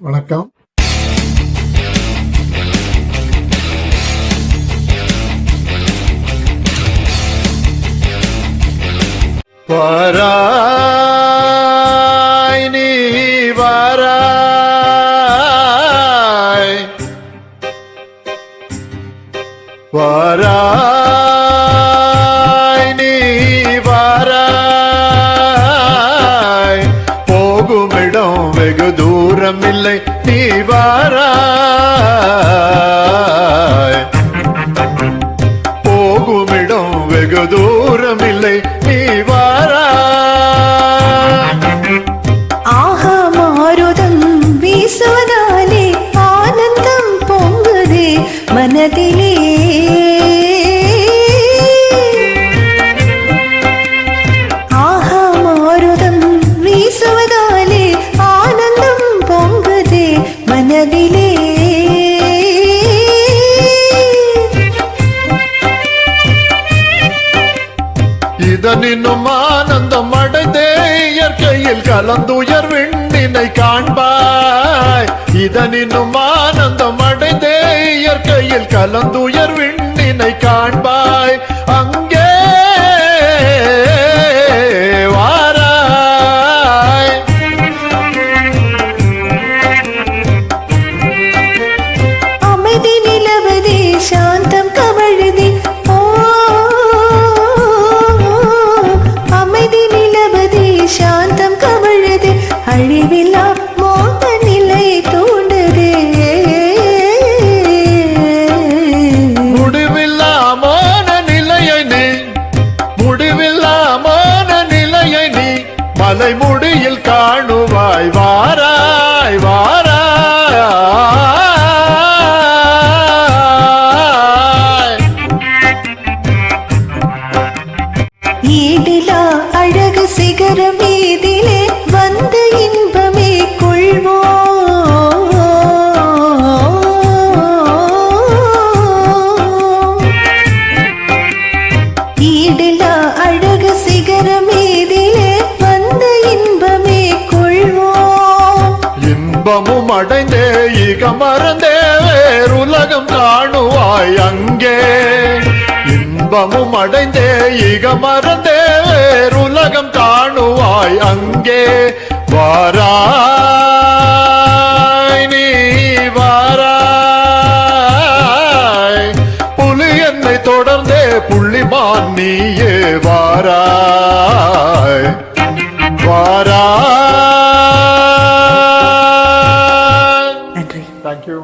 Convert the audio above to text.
வணக்கம். வாராய் நீ வாராய், வாராய் நீ வாராய், போகுமிடம் வெகு தூரம் இல்லை நீ வாராய், போகுமிடம் வெகு தூரம் இல்லை நீ வாராய். ஆஹா மாருதம் வீசுவதாலே ஆனந்தம் பொங்குதே மனதிலே, ஆஹா மாருதம் வீசுவதாலே ஆனந்தம் பொங்குதே மனதிலே. இதனினும் ஆனந்தம் அடைந்தே இயற்கையில் கலந்துயர் விண்ணினை காண்பாய், இதனினும் ஆனந்தம் அடைந்தே இயற்கையில் கலந்துயர் விண்ணினை காண்பாய். அங்கே வாராய், அமைதி நிலவதே சாந்தம் கவழுதே, சாந்தம் கவழுது அழிவில்லா மோக நிலை தூண்டுதே, முடிவில்லா மோன நிலையை நீ, முடிவில்லா மோன நிலையை நீ மலை முடியில் காணுவாய். வாராய் வாராய், ஈடிலா அழகு சிகர மீதிலே வந்து இன்பமே கொள்வோம், ஈடிலா அழகு சிகர மீதிலே வந்து இன்பமே கொள்வோம். இன்பமும் அடைந்தே இக மறந்தே வேறுலகம் காணுவாய். அங்கே இன்பமும் அடைந்தே இக மறந்தே வேறுலகம் காணுவாய். அங்கே வாராய் நீ வாராய், புலி என்னை தொடர்ந்தே புள்ளிமான் நீயே வாராய் வாராய். நன்றி. Thank you.